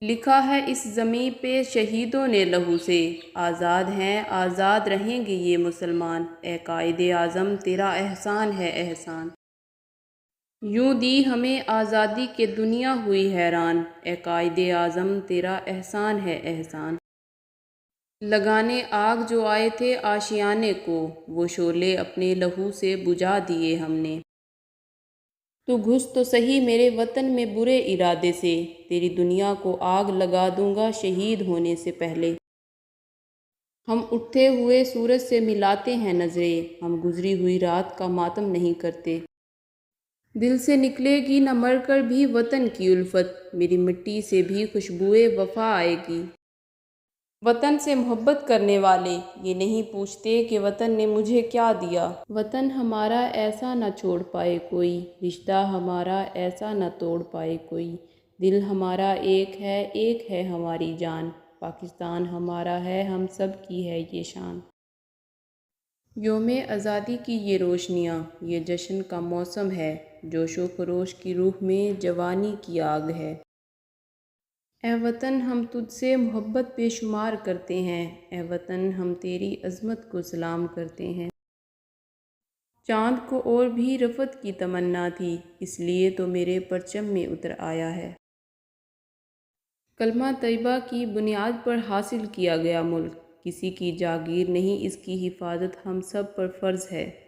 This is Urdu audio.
لکھا ہے اس زمیں پہ شہیدوں نے لہو سے، آزاد ہیں آزاد رہیں گے یہ مسلمان، اے قائد اعظم تیرا احسان ہے احسان۔ یوں دی ہمیں آزادی کہ دنیا ہوئی حیران، اے قائد اعظم تیرا احسان ہے احسان۔ لگانے آگ جو آئے تھے آشیانے کو، وہ شعلے اپنے لہو سے بجھا دیے ہم نے۔ تو گھس تو سہی میرے وطن میں برے ارادے سے، تیری دنیا کو آگ لگا دوں گا شہید ہونے سے پہلے۔ ہم اٹھتے ہوئے سورج سے ملاتے ہیں نظریں، ہم گزری ہوئی رات کا ماتم نہیں کرتے۔ دل سے نکلے گی نہ مر کر بھی وطن کی الفت، میری مٹی سے بھی خوشبوئے وفا آئے گی۔ وطن سے محبت کرنے والے یہ نہیں پوچھتے کہ وطن نے مجھے کیا دیا۔ وطن ہمارا ایسا نہ چھوڑ پائے کوئی، رشتہ ہمارا ایسا نہ توڑ پائے کوئی۔ دل ہمارا ایک ہے ہماری جان، پاکستان ہمارا ہے ہم سب کی ہے یہ شان۔ یوم آزادی کی یہ روشنیاں، یہ جشن کا موسم ہے، جوش و خروش کی روح میں جوانی کی آگ ہے۔ اے وطن ہم تجھ سے محبت بے شمار کرتے ہیں، اے وطن ہم تیری عظمت کو سلام کرتے ہیں۔ چاند کو اور بھی رفعت کی تمنا تھی، اس لیے تو میرے پرچم میں اتر آیا ہے۔ کلمہ طیبہ کی بنیاد پر حاصل کیا گیا ملک، کسی کی جاگیر نہیں اس کی حفاظت ہم سب پر فرض ہے۔